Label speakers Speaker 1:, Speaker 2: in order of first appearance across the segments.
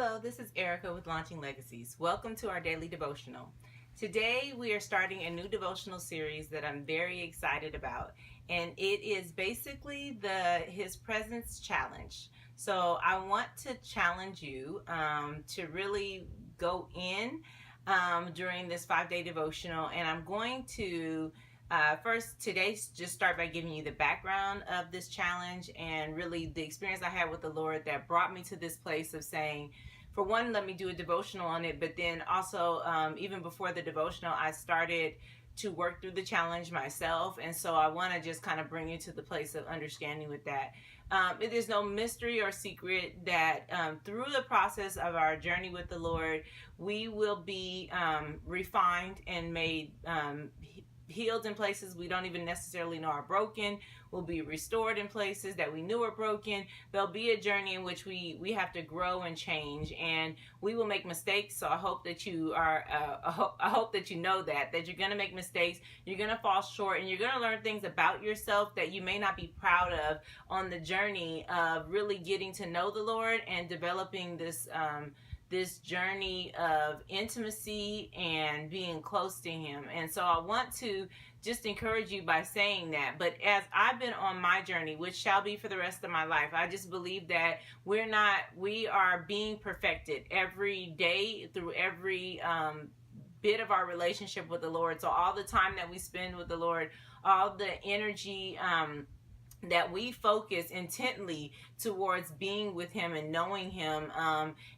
Speaker 1: Hello, this is Erica with Launching Legacies. Welcome to our daily devotional. Today we are starting a new devotional series that I'm very excited about, and it is basically the His Presence Challenge. So I want to challenge you to really go in during this 5-day devotional, and I'm going to first today just start by giving you the background of this challenge and really the experience I had with the Lord that brought me to this place of saying, for one, let me do a devotional on it, but then also even before the devotional, I started to work through the challenge myself, and so I want to just kind of bring you to the place of understanding with that. It is no mystery or secret that through the process of our journey with the Lord, we will be refined and made healed in places we don't even necessarily know are broken. We'll be restored in places that we knew were broken. There'll be a journey in which we have to grow and change, and we will make mistakes. So I hope that you are I hope that you know that you're going to make mistakes, you're going to fall short, and you're going to learn things about yourself that you may not be proud of on the journey of really getting to know the Lord and developing this journey of intimacy and being close to Him. And so I want to just encourage you by saying that. But as I've been on my journey, which shall be for the rest of my life, I just believe that we are being perfected every day through every bit of our relationship with the Lord. So all the time that we spend with the Lord, all the energy that we focus intently towards being with Him and knowing Him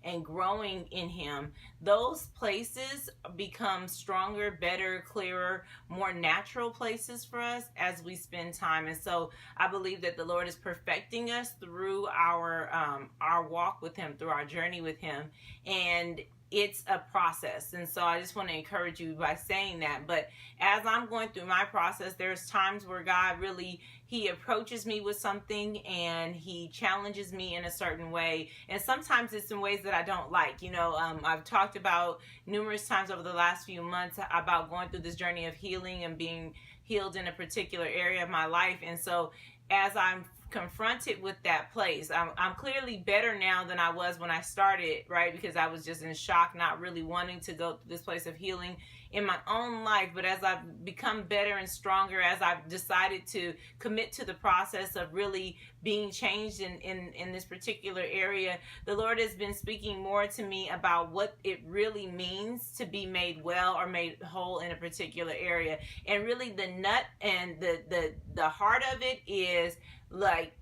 Speaker 1: and growing in Him, those places become stronger, better, clearer, more natural places for us as we spend time. And so I believe that the Lord is perfecting us through our walk with Him, through our journey with Him, and it's a process. And so I just want to encourage you by saying that. But as I'm going through my process, there's times where God really, He approaches me with something and He challenges me in a certain way. And sometimes it's in ways that I don't like. I've talked about numerous times over the last few months about going through this journey of healing and being healed in a particular area of my life. And so as I'm confronted with that place, I'm clearly better now than I was when I started, right? Because I was just in shock, not really wanting to go through this place of healing in my own life. But as I've become better and stronger, as I've decided to commit to the process of really being changed in this particular area, the Lord has been speaking more to me about what it really means to be made well or made whole in a particular area. And really the nut and the heart of it is like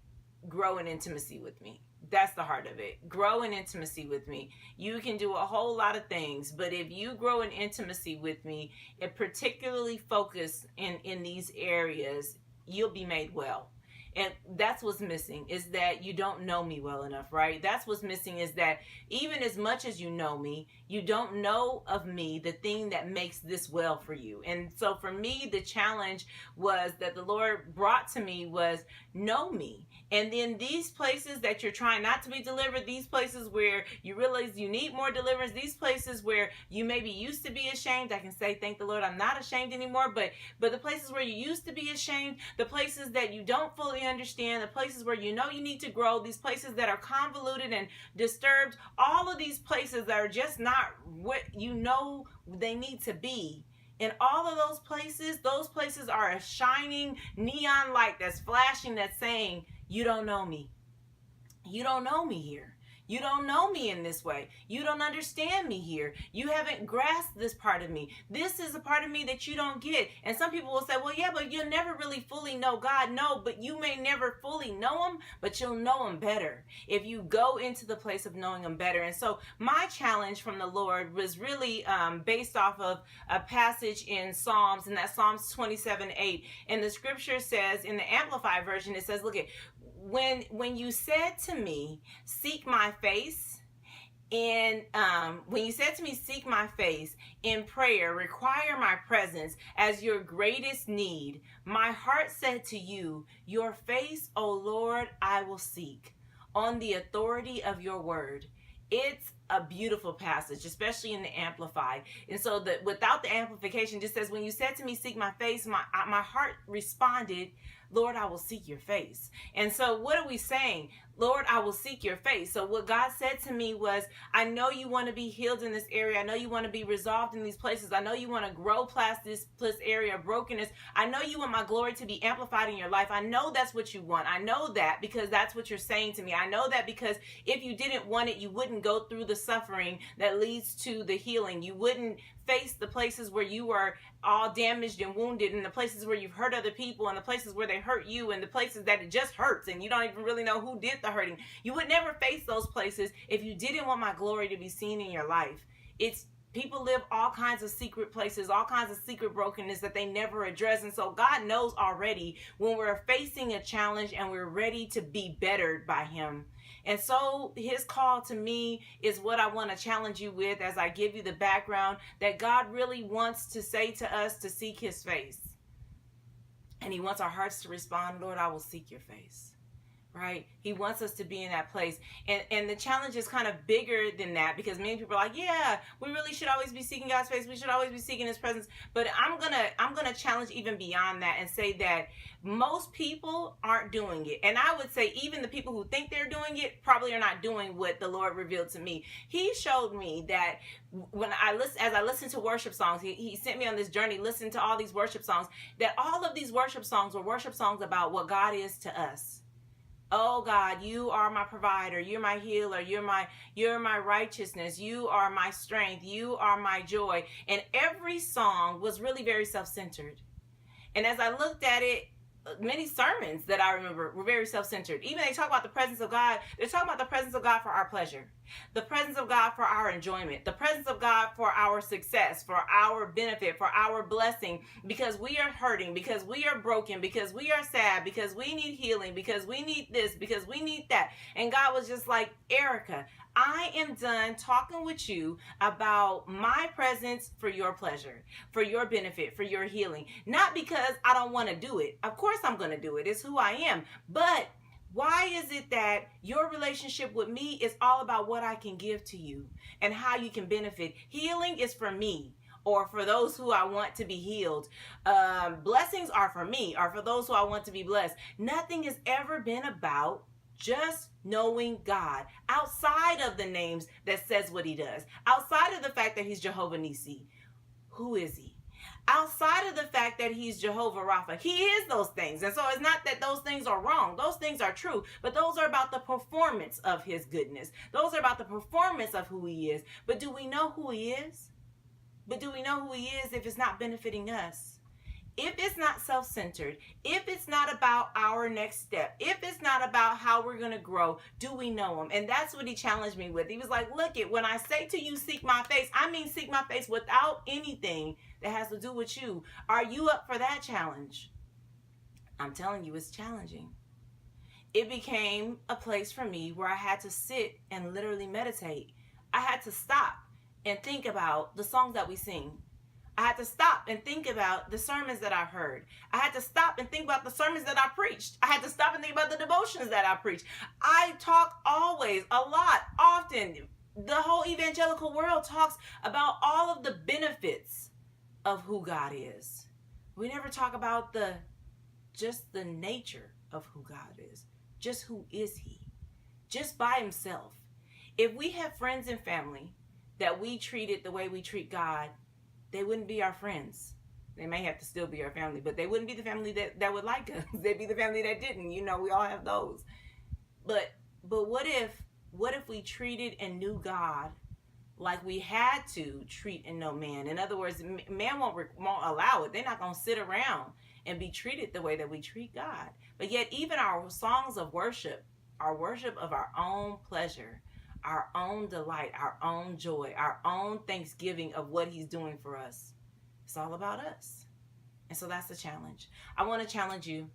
Speaker 1: grow in intimacy with me. That's the heart of it. Grow in intimacy with me. You can do a whole lot of things, but if you grow in intimacy with me and particularly focus in these areas, you'll be made well. And that's what's missing, is that you don't know me well enough, right? That's what's missing, is that even as much as you know me, you don't know of me the thing that makes this well for you. And so for me, the challenge was that the Lord brought to me was know me. And then these places that you're trying not to be delivered, these places where you realize you need more deliverance, these places where you maybe used to be ashamed, I can say, thank the Lord, I'm not ashamed anymore. But the places where you used to be ashamed, the places that you don't fully understand, the places where you know you need to grow, these places that are convoluted and disturbed, all of these places that are just not what you know they need to be. And all of those places are a shining neon light that's flashing, that's saying, you don't know me. You don't know me here. You don't know me in this way. You don't understand me here. You haven't grasped this part of me. This is a part of me that you don't get. And some people will say, well, yeah, but you'll never really fully know God. No, but you may never fully know Him, but you'll know Him better if you go into the place of knowing Him better. And so my challenge from the Lord was really based off of a passage in Psalms, and that's Psalms 27:8. And the scripture says, in the Amplified version, it says, look at, when you said to me, seek my face, and when you said to me, seek my face in prayer, require my presence as your greatest need, my heart said to you, your face, O Lord, I will seek on the authority of your word. It's a beautiful passage, especially in the Amplified. And so that without the amplification, just says, when you said to me, seek my face, my heart responded, Lord, I will seek your face. And so what are we saying? Lord, I will seek your face. So what God said to me was, I know you want to be healed in this area. I know you want to be resolved in these places. I know you want to grow past this area of brokenness. I know you want my glory to be amplified in your life. I know that's what you want. I know that because that's what you're saying to me. I know that because if you didn't want it, you wouldn't go through the suffering that leads to the healing. You wouldn't face the places where you are all damaged and wounded, and the places where you've hurt other people, and the places where they hurt you, and the places that it just hurts and you don't even really know who did the hurting. You would never face those places if you didn't want my glory to be seen in your life. It's people live all kinds of secret places, all kinds of secret brokenness that they never address. And so God knows already when we're facing a challenge and we're ready to be bettered by him. And so his call to me is what I want to challenge you with as I give you the background, that God really wants to say to us to seek his face. And he wants our hearts to respond, Lord, I will seek your face. Right? He wants us to be in that place. And the challenge is kind of bigger than that, because many people are like, yeah, we really should always be seeking God's face. We should always be seeking his presence. But I'm gonna challenge even beyond that and say that most people aren't doing it. And I would say even the people who think they're doing it probably are not doing what the Lord revealed to me. He showed me that as I listened to worship songs, he sent me on this journey, listening to all these worship songs, that all of these worship songs were worship songs about what God is to us. Oh God, you are my provider. You're my healer. You're my righteousness. You are my strength. You are my joy. And every song was really very self-centered. And as I looked at it, many sermons that I remember were very self-centered. Even they talk about the presence of God. They're talking about the presence of God for our pleasure, the presence of God for our enjoyment, the presence of God for our success, for our benefit, for our blessing, because we are hurting, because we are broken, because we are sad, because we need healing, because we need this, because we need that. And God was just like, Erica, I am done talking with you about my presence for your pleasure, for your benefit, for your healing. Not because I don't want to do it. Of course I'm going to do it. It's who I am. But why is it that your relationship with me is all about what I can give to you and how you can benefit? Healing is for me, or for those who I want to be healed. Blessings are for me, or for those who I want to be blessed. Nothing has ever been about just knowing God outside of the names that says what he does, outside of the fact that he's Jehovah Nissi. Who is he? Outside of the fact that he's Jehovah Rapha, he is those things. And so it's not that those things are wrong. Those things are true, but those are about the performance of his goodness. Those are about the performance of who he is. But do we know who he is? But do we know who he is if it's not benefiting us? If it's not self-centered, if it's not about our next step, if it's not about how we're going to grow, do we know him? And that's what he challenged me with. He was like, look, when I say to you, seek my face, I mean seek my face without anything that has to do with you. Are you up for that challenge? I'm telling you, it's challenging. It became a place for me where I had to sit and literally meditate. I had to stop and think about the songs that we sing. I had to stop and think about the sermons that I heard. I had to stop and think about the sermons that I preached. I had to stop and think about the devotions that I preached. I talk always, a lot, often. The whole evangelical world talks about all of the benefits of who God is. We never talk about just the nature of who God is. Just who is he? Just by himself. If we have friends and family that we treated the way we treat God, they wouldn't be our friends. They may have to still be our family, but they wouldn't be the family that would like us. They'd be the family that didn't. You know, we all have those. But what if we treated and knew God like we had to treat and know man? In other words, man won't allow it. They're not going to sit around and be treated the way that we treat God. But yet even our songs of worship, our worship of our own pleasure, our own delight, our own joy, our own thanksgiving of what he's doing for us. It's all about us. And so that's the challenge. I want to challenge you.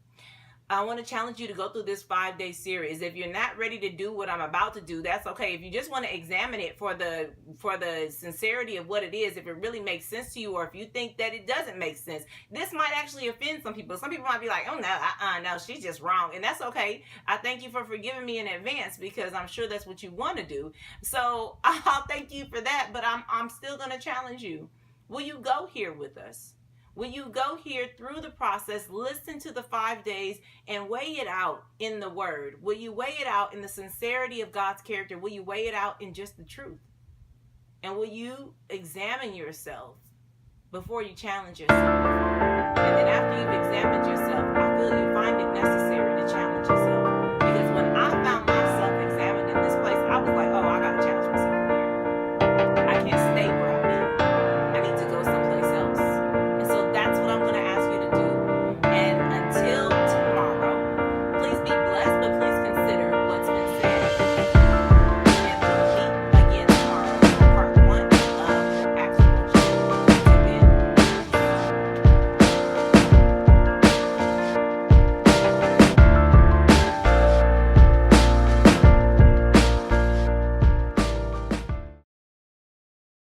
Speaker 1: I want to challenge you to go through this 5-day series. If you're not ready to do what I'm about to do, that's okay. If you just want to examine it for the sincerity of what it is, if it really makes sense to you, or if you think that it doesn't make sense, this might actually offend some people. Some people might be like, oh no, no, she's just wrong. And that's okay. I thank you for forgiving me in advance, because I'm sure that's what you want to do. So I'll thank you for that, but I'm still going to challenge you. Will you go here with us? Will you go here through the process, listen to the 5 days, and weigh it out in the Word? Will you weigh it out in the sincerity of God's character? Will you weigh it out in just the truth? And will you examine yourself before you challenge yourself? And then after you've examined yourself, I feel you find it necessary